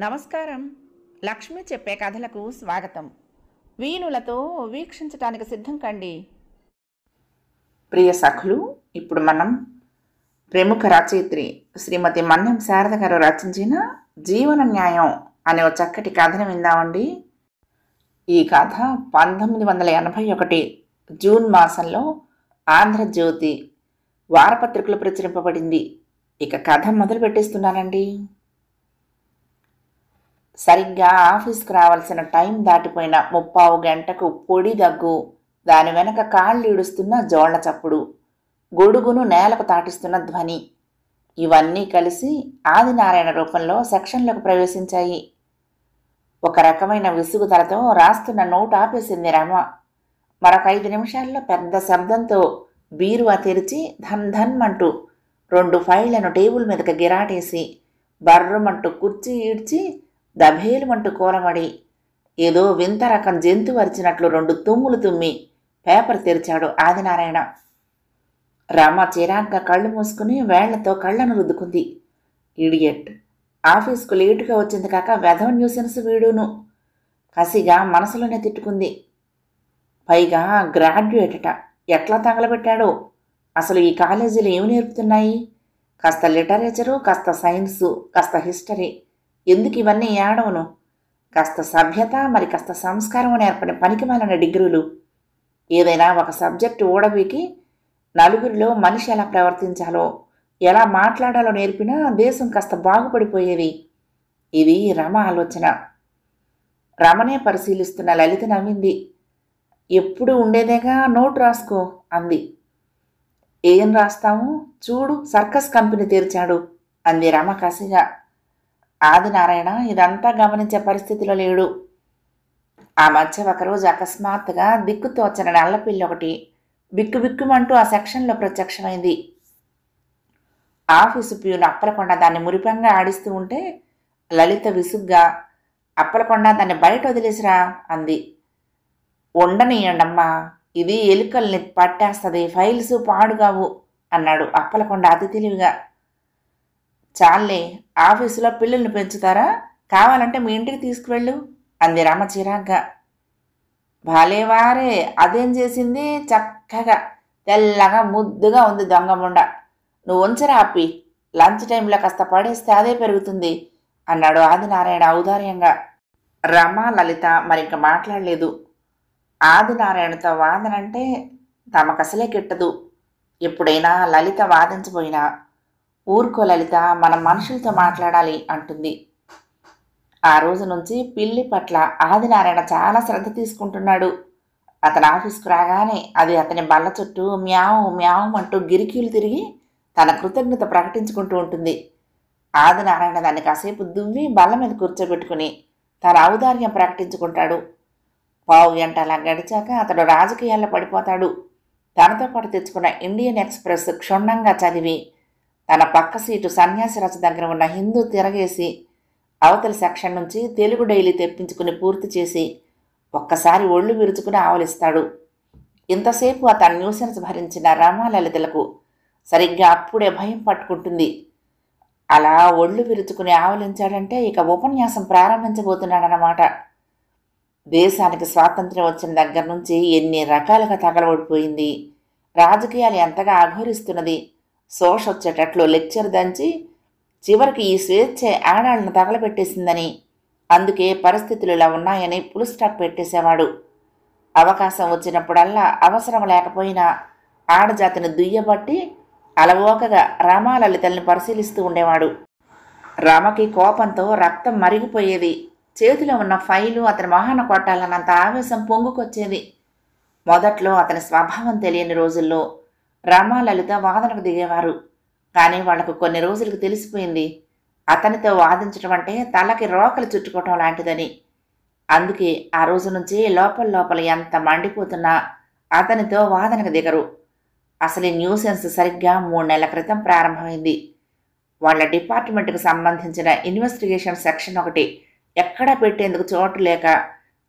నమస్కారం. లక్ష్మి చెప్పే కథలకు స్వాగతం. వీణులతో వీక్షించటానికి సిద్ధం కండి. ప్రియ సఖులు, ఇప్పుడు మనం ప్రముఖ రచయిత్రి శ్రీమతి మన్నెం శారద గారు రచించిన జీవన న్యాయం అనే ఒక చక్కటి కథను విందామండి. ఈ కథ 1981 జూన్ మాసంలో ఆంధ్రజ్యోతి వారపత్రికలో ప్రచురింపబడింది. ఇక కథ మొదలు పెట్టేస్తున్నానండి. సరిగ్గా ఆఫీస్కి రావాల్సిన టైం దాటిపోయిన 30 గంటకు పొడి దగ్గు, దాని వెనక కాళ్ళు ఈడుస్తున్న జోళ్ల చప్పుడు, గొడుగును నేలకు తాటిస్తున్న ధ్వని, ఇవన్నీ కలిసి ఆదినారాయణ రూపంలో సెక్షన్లోకి ప్రవేశించాయి. ఒక రకమైన విసుగుదలతో రాస్తున్న నోటు ఆపేసింది రమ. మరొక 5 నిమిషాల్లో పెద్ద శబ్దంతో బీరువా తెరిచి ధన్ ధన్ అంటూ 2 ఫైళ్లను టేబుల్ మీదకి గిరాటేసి బర్రమంటూ కుర్చీ ఈడ్చి దభేలుమంటూ కూలబడి ఏదో వింత రకం జంతువు అరిచినట్లు 2 తుమ్ములు తుమ్మి పేపర్ తెరిచాడు ఆదినారాయణ. రమ చిరాగ్గా కళ్ళు మూసుకుని వేళ్లతో కళ్ళను రుద్దుకుంది. ఇడియట్, ఆఫీస్కు లేటుగా వచ్చింది కాక వెధవ న్యూసెన్స్ వీడును. కసిగా మనసులోనే తిట్టుకుంది. పైగా గ్రాడ్యుయేటట, ఎట్లా తగలబెట్టాడో. అసలు ఈ కాలేజీలు ఏమి నేర్పుతున్నాయి? కాస్త లిటరేచరు, కాస్త సైన్సు, కాస్త హిస్టరీ, ఎందుకు ఇవన్నీ ఏడవను? కాస్త సభ్యత, మరి కాస్త సంస్కారం నేర్పని పనికిమాలిన డిగ్రీలు. ఏదైనా ఒక సబ్జెక్టు ఊడబీకి నలుగురిలో మనిషి ఎలా ప్రవర్తించాలో, ఎలా మాట్లాడాలో నేర్పినా దేశం కాస్త బాగుపడిపోయేది. ఇది రమ ఆలోచన. రమనే పరిశీలిస్తున్న లలిత నవ్వింది. ఎప్పుడు ఉండేదేగా, నోటు రాసుకో అంది. ఏం రాస్తాము? చూడు, సర్కస్ కంపెనీ తెరిచాడు అంది రమ కసిగా. ఆదినారాయణ ఇదంతా గమనించే పరిస్థితిలో లేడు. ఆ మధ్య ఒకరోజు అకస్మాత్తుగా దిక్కుతోచని నల్లపిల్లి ఒకటి బిక్కుబిక్కుమంటూ ఆ సెక్షన్లో ప్రత్యక్షమైంది. ఆఫీసు ప్యూన్ అప్పలకొండ దాన్ని మురిపంగా ఆడిస్తూ ఉంటే లలిత విసుగ్గా, అప్పలకొండ దాన్ని బయట వదిలేసిరా అంది. ఉండనీయండమ్మా, ఇది ఎలుకల్ని పట్టేస్తుంది, ఫైల్స్ పాడుగావు అన్నాడు అప్పలకొండ అతి తెలివిగా. చాలే, ఆఫీసులో పిల్లల్ని పెంచుతారా? కావాలంటే మీ ఇంటికి తీసుకువెళ్ళు అంది రమ చిరాగ్గా. భలేవారే, అదేం చేసింది? చక్కగా తెల్లగా ముద్దుగా ఉంది దొంగముండ. నువ్వు ఉంచరా అప్పి, లంచ్ టైంలో కాస్త పడేస్తే అదే పెరుగుతుంది అన్నాడు ఆదినారాయణ ఔదార్యంగా. రమ, లలిత మరింక మాట్లాడలేదు. ఆదినారాయణతో వాదనంటే తమకసలే గిట్టదు. ఎప్పుడైనా లలిత వాదించబోయినా ఊరుకో లలిత, మనం మనుషులతో మాట్లాడాలి అంటుంది. ఆ రోజు నుంచి పిల్లి పట్ల ఆదినారాయణ చాలా శ్రద్ధ తీసుకుంటున్నాడు. అతను ఆఫీస్కు రాగానే అది అతని బల్ల చుట్టూ మ్యావ్ మ్యావ్ అంటూ గిరికీలు తిరిగి తన కృతజ్ఞత ప్రకటించుకుంటూ ఉంటుంది. ఆదినారాయణ దాన్ని కాసేపు దువ్వి బల్ల మీద కూర్చోబెట్టుకుని తన ఔదార్యం ప్రకటించుకుంటాడు. 1/2 గంట అలా గడిచాక అతడు రాజకీయాల్లో పడిపోతాడు. తనతో పాటు తెచ్చుకున్న ఇండియన్ ఎక్స్ప్రెస్ క్షుణ్ణంగా చదివి తన పక్క సీటు సన్యాసిరాజు దగ్గర ఉన్న హిందూ తిరగేసి అవతలి సెక్షన్ నుంచి తెలుగు డైలీ తెప్పించుకుని పూర్తి చేసి ఒక్కసారి ఒళ్ళు విరుచుకుని ఆవలిస్తాడు. ఇంతసేపు అతను న్యూసెన్స్ భరించిన రమాలలితలకు సరిగ్గా అప్పుడే భయం పట్టుకుంటుంది. అలా ఒళ్ళు విరుచుకుని ఆవలించాడంటే ఇక ఉపన్యాసం ప్రారంభించబోతున్నాడనమాట. దేశానికి స్వాతంత్ర్యం వచ్చిన దగ్గర నుంచి ఎన్ని రకాలుగా తగలబడిపోయింది, రాజకీయాలు ఎంతగా అఘోరిస్తున్నది, శోష వచ్చేటట్లు లెక్చర్ దంచి చివరికి ఈ స్వేచ్ఛే ఆడాళ్లను తగలబెట్టేసిందని, అందుకే పరిస్థితులు ఇలా ఉన్నాయని ఫుల్ స్టాప్ పెట్టేసేవాడు. అవకాశం వచ్చినప్పుడల్లా అవసరం లేకపోయినా ఆడజాతిని దుయ్యబట్టి అలవోకగా రమాలలితల్ని పరిశీలిస్తూ ఉండేవాడు. రమకి కోపంతో రక్తం మరిగిపోయేది. చేతిలో ఉన్న ఫైలు అతని మొహాన కొట్టాలన్నంత ఆవేశం పొంగుకొచ్చేది. మొదట్లో అతని స్వభావం తెలియని రోజుల్లో రమాలలిత వాదనకు దిగేవారు. కానీ వాళ్లకు కొన్ని రోజులకు తెలిసిపోయింది అతనితో వాదించడం అంటే తలకి రోకలు చుట్టుకోవటం లాంటిదని. అందుకే ఆ రోజు నుంచి లోపల ఎంత మండిపోతున్నా అతనితో వాదనకు దిగరు. అసలు ఈ న్యూసెన్స్ సరిగ్గా 3 నెలల క్రితం ప్రారంభమైంది. వాళ్ళ డిపార్ట్మెంట్కి సంబంధించిన ఇన్వెస్టిగేషన్ సెక్షన్ ఒకటి ఎక్కడా పెట్టేందుకు చోటు లేక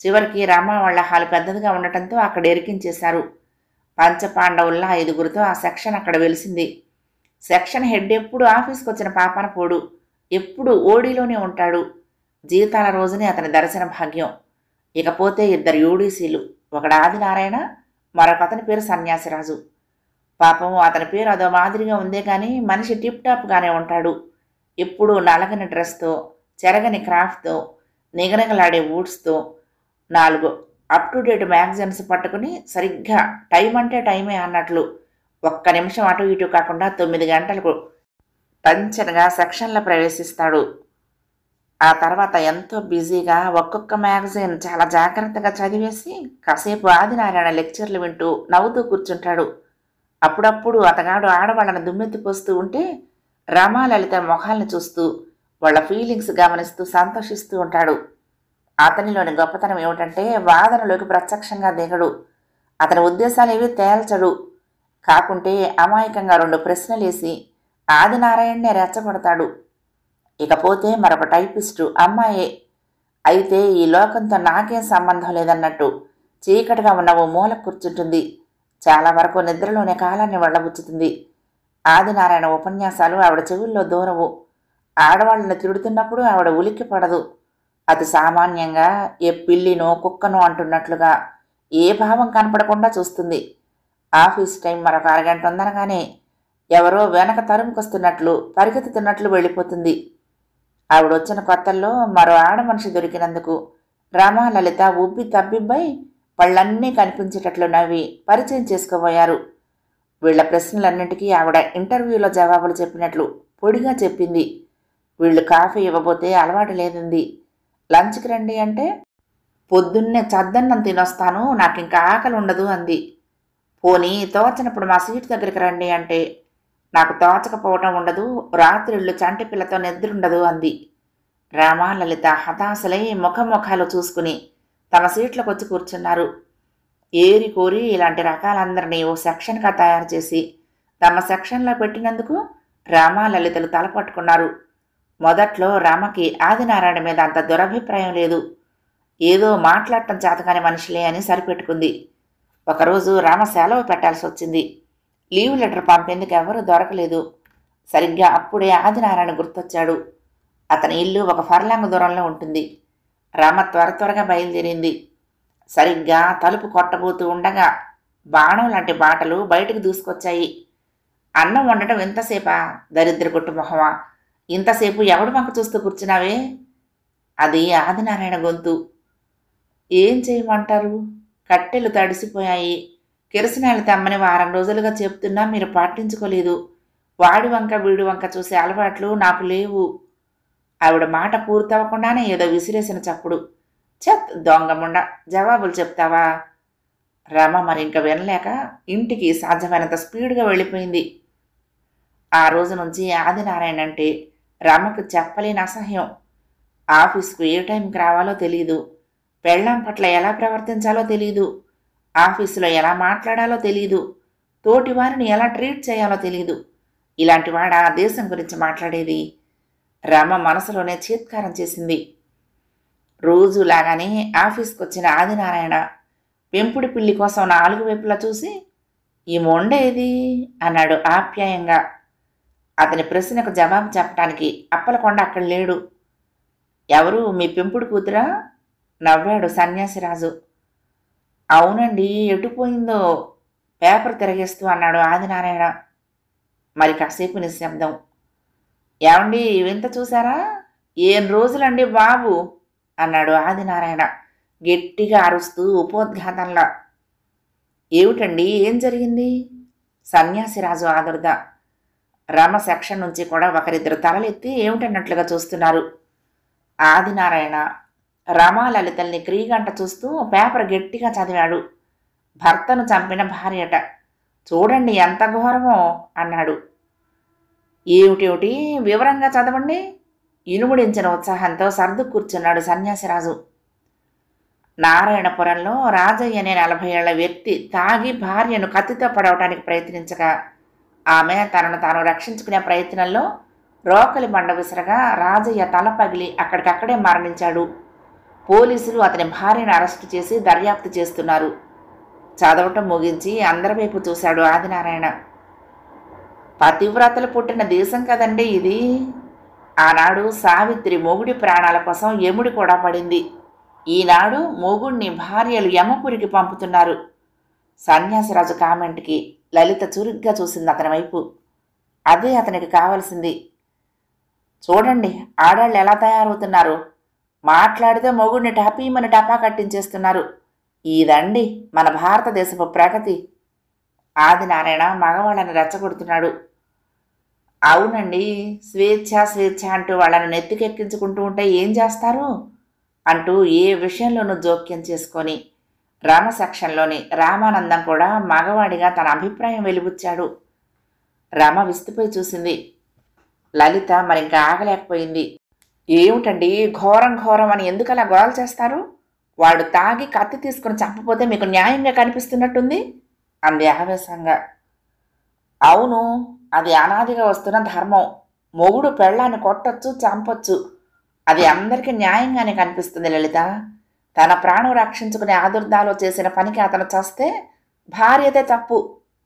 చివరికి రమ వాళ్ళ హాలు పెద్దదిగా ఉండటంతో అక్కడ ఎరికించేశారు. పంచపాండవుల్లా 5గురితో ఆ సెక్షన్ అక్కడ వెలిసింది. సెక్షన్ హెడ్ ఎప్పుడు ఆఫీస్కి వచ్చిన పాపన పోడు, ఎప్పుడు ఓడీలోనే ఉంటాడు. జీతాల రోజునే అతని దర్శన భాగ్యం. ఇకపోతే ఇద్దరు యూడీసీలు, ఒకడు ఆదినారాయణ, మరొకతని పేరు సన్యాసిరాజు. పాపం అతని పేరు అదో మాదిరిగా ఉందే కానీ మనిషి టిప్ టాప్గానే ఉంటాడు. ఎప్పుడూ నలగని డ్రెస్తో, చెరగని క్రాఫ్ట్తో, నిగనిగలాడే ఊడ్స్తో, 4 అప్ టు డేట్ మ్యాగజైన్స్ పట్టుకుని సరిగ్గా టైం అంటే టైమే అన్నట్లు ఒక్క నిమిషం అటు ఇటు కాకుండా 9 గంటలకు టంచనగా సెక్షన్లో ప్రవేశిస్తాడు. ఆ తర్వాత ఎంతో బిజీగా ఒక్కొక్క మ్యాగజైన్ చాలా జాగ్రత్తగా చదివేసి కాసేపు ఆదినారాయణ లెక్చర్లు వింటూ నవ్వుతూ కూర్చుంటాడు. అప్పుడప్పుడు అతగాడు ఆడవాళ్ళని దుమ్మెత్తిపోస్తూ ఉంటే రమాలలిత మొహాల్ని చూస్తూ వాళ్ళ ఫీలింగ్స్ గమనిస్తూ సంతోషిస్తూ ఉంటాడు. అతనిలోని గొప్పతనం ఏమిటంటే వాదనలోకి ప్రత్యక్షంగా దిగడు. అతని ఉద్దేశాలేవి తేల్చడు. కాకుంటే అమాయకంగా 2 ప్రశ్నలేసి ఆదినారాయణనే రెచ్చగొడతాడు. ఇకపోతే మరొక టైపిస్టు అమ్మాయే. అయితే ఈ లోకంతో నాకేం సంబంధం లేదన్నట్టు చీకటిగా ఉన్న ఓ మూల కూర్చుంటుంది. చాలా వరకు నిద్రలోనే కాలాన్ని వెళ్ళబుచ్చుతుంది. ఆదినారాయణ ఉపన్యాసాలు ఆవిడ చెవుల్లో దూరవు. ఆడవాళ్ళని తిడుతున్నప్పుడు ఆవిడ ఉలిక్కి పడదు. అతి సామాన్యంగా ఏ పిల్లినో కుక్కనో అంటున్నట్లుగా ఏ భావం కనపడకుండా చూస్తుంది. ఆఫీస్ టైం మరొక అరగంట ఉందనగానే ఎవరో వెనక తరుముకొస్తున్నట్లు పరిగెత్తుతున్నట్లు వెళ్ళిపోతుంది. ఆవిడొచ్చిన కొత్తల్లో మరో ఆడ మనిషి దొరికినందుకు రమాలలిత ఉబ్బి తబ్బిబ్బై పళ్ళన్నీ కనిపించేటట్లు నవ్వి పరిచయం చేసుకోబోయారు. వీళ్ల ప్రశ్నలన్నింటికీ ఆవిడ ఇంటర్వ్యూలో జవాబులు చెప్పినట్లు పొడిగా చెప్పింది. వీళ్ళు కాఫీ ఇవ్వబోతే అలవాటు లేదంది. లంచ్కి రండి అంటే పొద్దున్నే చద్దన్నం తినొస్తాను, నాకింకా ఆకలి ఉండదు అంది. పోనీ తోచనప్పుడు మా సీటు దగ్గరికి రండి అంటే నాకు తోచకపోవటం ఉండదు, రాత్రిళ్ళు చంటి పిల్లతో నిద్రుండదు అంది. రామాలలిత హతాశలై ముఖముఖాలు చూసుకుని తమ సీట్లకు వచ్చి కూర్చున్నారు. ఏరి కోరి ఇలాంటి రకాలందరినీ ఓ సెక్షన్గా తయారు చేసి తమ సెక్షన్లో పెట్టినందుకు రామాలలితలు తలపట్టుకున్నారు. మొదట్లో రామకి ఆదినారాయణ మీద అంత దురభిప్రాయం లేదు. ఏదో మాట్లాడటం చేతకాని మనిషిలే అని సరిపెట్టుకుంది. ఒకరోజు రామ సెలవు పెట్టాల్సి వచ్చింది. లీవ్ లెటర్ పంపేందుకు ఎవరూ దొరకలేదు. సరిగ్గా అప్పుడే ఆదినారాయణ గుర్తొచ్చాడు. అతని ఇల్లు 1 ఫర్లాంగ్ దూరంలో ఉంటుంది. రామ త్వరగా బయలుదేరింది. సరిగ్గా తలుపు కొట్టబోతూ ఉండగా బాణం లాంటి బాటలు బయటకు దూసుకొచ్చాయి. అన్నం వండటం ఎంతసేపా, దరిద్ర కొట్టు మొహమా, ఇంతసేపు ఎవడు వంక చూస్తూ కూర్చున్నావే? అది ఆదినారాయణ గొంతు. ఏం చేయమంటారు? కట్టెలు తడిసిపోయాయి. కిరసనాయలు తెమ్మని వారం రోజులుగా చెప్తున్నా మీరు పట్టించుకోలేదు. వాడి వంక వీడి వంక చూసే అలవాట్లు నాకు లేవు. ఆవిడ మాట పూర్తవ్వకుండానే ఏదో విసిరేసిన చప్పుడు. చెత్ దొంగముండ, జవాబులు చెప్తావా? రమ మరింక వినలేక ఇంటికి సాధ్యమైనంత స్పీడ్గా వెళ్ళిపోయింది. ఆ రోజు నుంచి ఆదినారాయణ అంటే రమకు చెప్పలేని అసహ్యం. ఆఫీస్కు ఏ టైంకి రావాలో తెలీదు. పెళ్ళాం పట్ల ఎలా ప్రవర్తించాలో తెలీదు. ఆఫీసులో ఎలా మాట్లాడాలో తెలీదు. తోటి వారిని ఎలా ట్రీట్ చేయాలో తెలీదు. ఇలాంటి వాడ ఆ దేశం గురించి మాట్లాడేది? రమ మనసులోనే చీత్కారం చేసింది. రోజులాగానే ఆఫీస్కి వచ్చిన ఆదినారాయణ పెంపుడు పిల్లి కోసం 4 వైపులా చూసి ఈ మొండేది అన్నాడు ఆప్యాయంగా. అతని ప్రశ్నకు జవాబు చెప్పడానికి అప్పలకొండ అక్కడ లేడు. ఎవరు, మీ పెంపుడు కూతురా? నవ్వాడు సన్యాసిరాజు. అవునండి, ఎటుపోయిందో పేపర్ తిరగేస్తూ అన్నాడు ఆదినారాయణ. మరి కాసేపు నిశ్శబ్దం. ఏమండి, వింత చూసారా? ఏం రోజులండి బాబు అన్నాడు ఆదినారాయణ గట్టిగా అరుస్తూ ఉపోద్ఘాతంలా. ఏమిటండి, ఏం జరిగింది? సన్యాసిరాజు ఆదుర్ద. రమ సెక్షన్ నుంచి కూడా ఒకరిద్దరు తలలెత్తి ఏమిటన్నట్లుగా చూస్తున్నారు. ఆదినారాయణ రమాలలితల్ని క్రీగంట చూస్తూ పేపర్ గట్టిగా చదివాడు. భర్తను చంపిన భార్యట, చూడండి ఎంత ఘోరమో అన్నాడు. ఏమిటేమిటి, వివరంగా చదవండి. ఇనుముడించిన ఉత్సాహంతో సర్దు కూర్చున్నాడు సన్యాసిరాజు. నారాయణపురంలో రాజయ్య అనే 40 ఏళ్ల వ్యక్తి తాగి భార్యను కత్తితో పడవటానికి ప్రయత్నించగా ఆమె తనను తాను రక్షించుకునే ప్రయత్నంలో రోకలి బండ విసరగా రాజయ్య తల పగిలి అక్కడికక్కడే మరణించాడు. పోలీసులు అతని భార్యను అరెస్టు చేసి దర్యాప్తు చేస్తున్నారు. చదవటం ముగించి అందరి వైపు చూశాడు ఆదినారాయణ. పతివ్రతలు పుట్టిన దేశం కదండి ఇది. ఆనాడు సావిత్రి మొగుడి ప్రాణాల కోసం యముడి కూడా పడింది. ఈనాడు మొగుడిని భార్యలు యమపురికి పంపుతున్నారు. సన్యాసిరాజు కామెంట్కి లలిత చురుగ్గా చూసింది అతని వైపు. అదే అతనికి కావలసింది. చూడండి ఆడాళ్ళు ఎలా తయారవుతున్నారు. మాట్లాడితే మొగుడిని టపీమని టపా కట్టించేస్తున్నారు. ఇదండి మన భారతదేశపు ప్రగతి. ఆదినారాయణ మగవాళ్ళని రెచ్చగొడుతున్నాడు. అవునండి, స్వేచ్ఛ స్వేచ్ఛ అంటూ వాళ్ళని నెత్తికెక్కించుకుంటూ ఉంటే ఏం చేస్తారు అంటూ ఏ విషయంలోనూ జోక్యం చేసుకొని రామ సెక్షన్లోని రామానందం కూడా మగవాడిగా తన అభిప్రాయం వెలిబుచ్చాడు. రమ విస్తుపోయి చూసింది. లలిత మరింక ఆగలేకపోయింది. ఏమిటండి ఘోరం ఘోరం అని ఎందుకలా గోల చేస్తారు? వాడు తాగి కత్తి తీసుకుని చంపపోతే మీకు న్యాయంగా కనిపిస్తున్నట్టుంది అంది ఆవేశంగా. అవును, అది అనాదిగా వస్తున్న ధర్మం. మొగుడు పెళ్ళాన్ని కొట్టొచ్చు, చంపొచ్చు. అది అందరికీ న్యాయంగానే కనిపిస్తుంది లలిత. తన ప్రాణం రక్షించుకునే ఆదుర్దాలో చేసిన పనికి అతను చస్తే భార్యదే తప్పు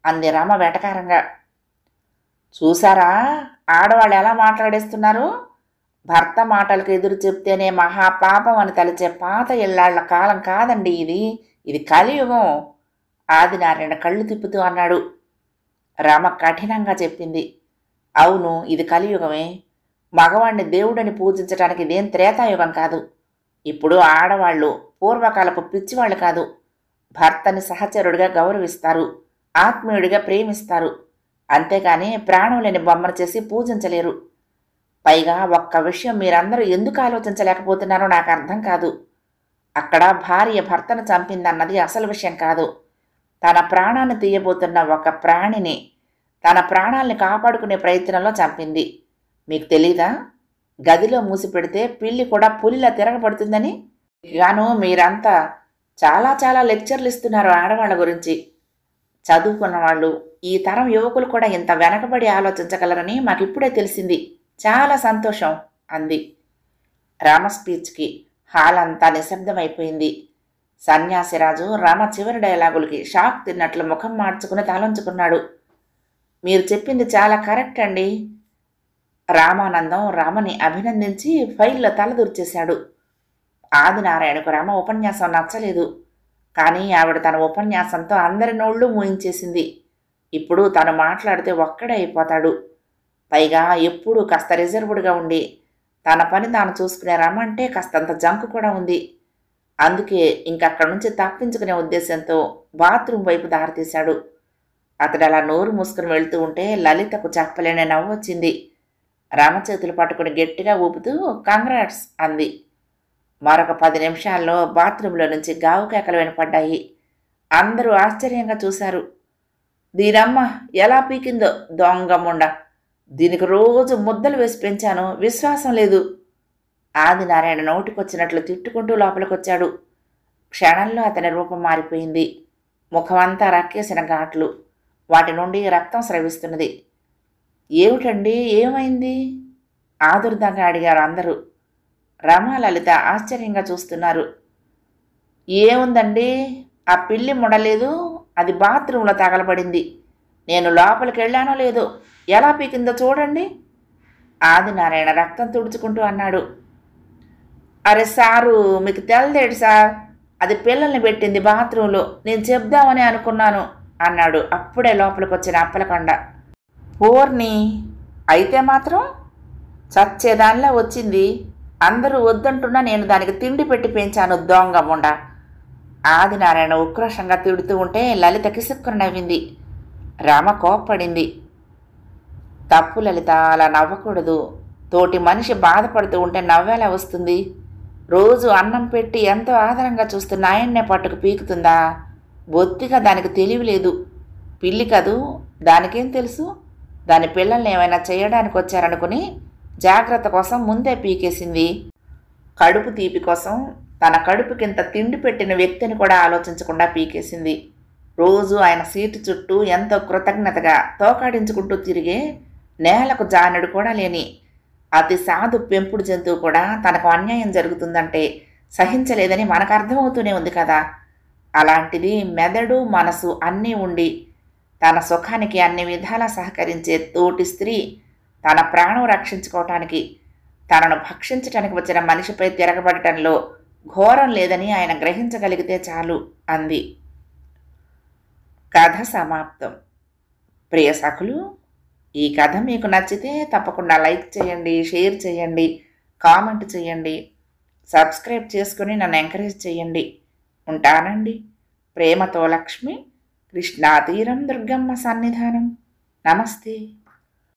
అంది రమ వెటకారంగా. చూసారా ఆడవాళ్ళు ఎలా మాట్లాడేస్తున్నారు? భర్త మాటలకు ఎదురు చెప్తేనే మహాపాపం అని తలిచే పాత ఇళ్లాళ్ల కాలం కాదండి ఇది. ఇది కలియుగం. ఆదినారాయణ కళ్ళు తిప్పుతూ అన్నాడు. రమ కఠినంగా చెప్పింది. అవును, ఇది కలియుగమే. మగవాణ్ణి దేవుడని పూజించడానికి ఇదేం త్రేతాయుగం కాదు. ఇప్పుడు ఆడవాళ్ళు పూర్వకాలపు పిచ్చివాళ్ళు కాదు. భర్తని సహచరుడిగా గౌరవిస్తారు, ఆత్మీయుడిగా ప్రేమిస్తారు. అంతేగాని ప్రాణం లేని బొమ్మను చేసి పూజించలేరు. పైగా ఒక్క విషయం మీరందరూ ఎందుకు ఆలోచించలేకపోతున్నారో నాకు అర్థం కాదు. అక్కడ భార్య భర్తను చంపిందన్నది అసలు విషయం కాదు. తన ప్రాణాన్ని తీయబోతున్న ఒక ప్రాణిని తన ప్రాణాల్ని కాపాడుకునే ప్రయత్నంలో చంపింది. మీకు తెలీదా? గదిలో మూసిపెడితే పిల్లి కూడా పులిలా తిరగబడుతుందని. గాను మీరంతా చాలా చాలా లెక్చర్లు ఇస్తున్నారు ఆడవాళ్ళ గురించి. చదువుకున్న వాళ్ళు, ఈ తరం యువకులు కూడా ఇంత వెనకబడి ఆలోచించగలరని మాకిప్పుడే తెలిసింది. చాలా సంతోషం అంది. రామ స్పీచ్కి హాల్ అంతా నిశ్శబ్దమైపోయింది. సన్యాసిరాజు రమ చివరి డైలాగులకి షాక్ తిన్నట్లు ముఖం మార్చుకుని తలంచుకున్నాడు. మీరు చెప్పింది చాలా కరెక్ట్ అండి. రామానందం రమని అభినందించి ఫైల్లో తలదూర్చేశాడు. ఆదినారాయణకు రమ ఉపన్యాసం నచ్చలేదు. కానీ ఆవిడ తన ఉపన్యాసంతో అందరి నోళ్లు మూయించేసింది. ఇప్పుడు తను మాట్లాడితే ఒక్కడే అయిపోతాడు. పైగా ఎప్పుడూ కాస్త రిజర్వ్డ్గా ఉండి తన పని తాను చూసుకునే రమ అంటే కాస్తంత జంకు కూడా ఉంది. అందుకే ఇంకక్కడి నుంచి తప్పించుకునే ఉద్దేశంతో బాత్రూమ్ వైపు దారితీశాడు. అతడు అలా నోరు మూసుకుని వెళ్తూ ఉంటే లలితకు చెప్పలేని నవ్వు వచ్చింది. రమ చేతులు పట్టుకుని గట్టిగా ఊపుతూ కంగ్రాట్స్ అంది. మరొక 10 నిమిషాల్లో బాత్రూంలో నుంచి గావు కేకలు వినపడ్డాయి. అందరూ ఆశ్చర్యంగా చూశారు. దీనమ్మ ఎలా పీకిందో దొంగముండ. దీనికి రోజు ముద్దలు వేసి పెంచాను, విశ్వాసం లేదు. ఆదినారాయణ నోటికొచ్చినట్లు తిట్టుకుంటూ లోపలికొచ్చాడు. క్షణంలో అతని రూపం మారిపోయింది. ముఖమంతా రక్కేసిన ఘాట్లు, వాటి నుండి రక్తం స్రవిస్తున్నది. ఏమిటండి, ఏమైంది? ఆదుర్దంగా అడిగారు అందరూ. రమ లలిత ఆశ్చర్యంగా చూస్తున్నారు. ఏముందండి, ఆ పిల్లి ముడలేదు, అది బాత్రూంలో తగలబడింది. నేను లోపలికి వెళ్ళానో లేదో, ఎలా పీకిందో చూడండి. ఆదినారాయణ రక్తం తుడుచుకుంటూ అన్నాడు. అరే సారు, మీకు తెలదేడు సార్, అది పిల్లల్ని పెట్టింది బాత్రూంలో, నేను చెప్దామని అనుకున్నాను అన్నాడు అప్పుడే లోపలికొచ్చిన అప్పలకొండ. పోర్ని, అయితే మాత్రం చచ్చేదానిలా వచ్చింది. అందరూ వద్దంటున్నా నేను దానికి తిండి పెట్టి పెంచాను దొంగముండ. ఆదినారాయణ ఉక్రోషంగా తిడుతూ ఉంటే లలిత కిసుక్కున నవ్వింది. రమ కోప్పడింది. తప్పు లలిత, అలా నవ్వకూడదు. తోటి మనిషి బాధపడుతూ ఉంటే నవ్వేలా వస్తుంది? రోజు అన్నం పెట్టి ఎంతో ఆదరంగా చూస్తున్న ఆయన్నే పట్టుకు పీకుతుందా? బొత్తిగా దానికి తెలివి లేదు. పిల్లి కదూ, దానికేం తెలుసు? దాని పిల్లల్ని ఏమైనా చేయడానికి వచ్చారనుకుని జాగ్రత్త కోసం ముందే పీకేసింది. కడుపు తీపి కోసం తన కడుపుకింత తిండి పెట్టిన వ్యక్తిని కూడా ఆలోచించకుండా పీకేసింది. రోజు ఆయన సీటు చుట్టూ ఎంతో కృతజ్ఞతగా తోకాడించుకుంటూ తిరిగే, నేలకు జానెడు కూడా లేని అతి సాధు పెంపుడు జంతువు కూడా తనకు అన్యాయం జరుగుతుందంటే సహించలేదని మనకు అర్థమవుతూనే ఉంది కదా. అలాంటిది మెదడు మనసు అన్నీ ఉండి తన సుఖానికి అన్ని విధాలా సహకరించే తోటి స్త్రీ తన ప్రాణం రక్షించుకోవటానికి తనను భక్షించటానికి వచ్చిన మనిషిపై తిరగబడటంలో ఘోరం లేదని ఆయన గ్రహించగలిగితే చాలు అంది. కథ సమాప్తం. ప్రియ సఖులు, ఈ కథ మీకు నచ్చితే తప్పకుండా లైక్ చేయండి, షేర్ చేయండి, కామెంట్ చేయండి, సబ్స్క్రైబ్ చేసుకుని నన్ను ఎంకరేజ్ చేయండి. ఉంటానండి. ప్రేమతో లక్ష్మి, కృష్ణా తీరం దుర్గమ్మ సన్నిధానం. నమస్తే.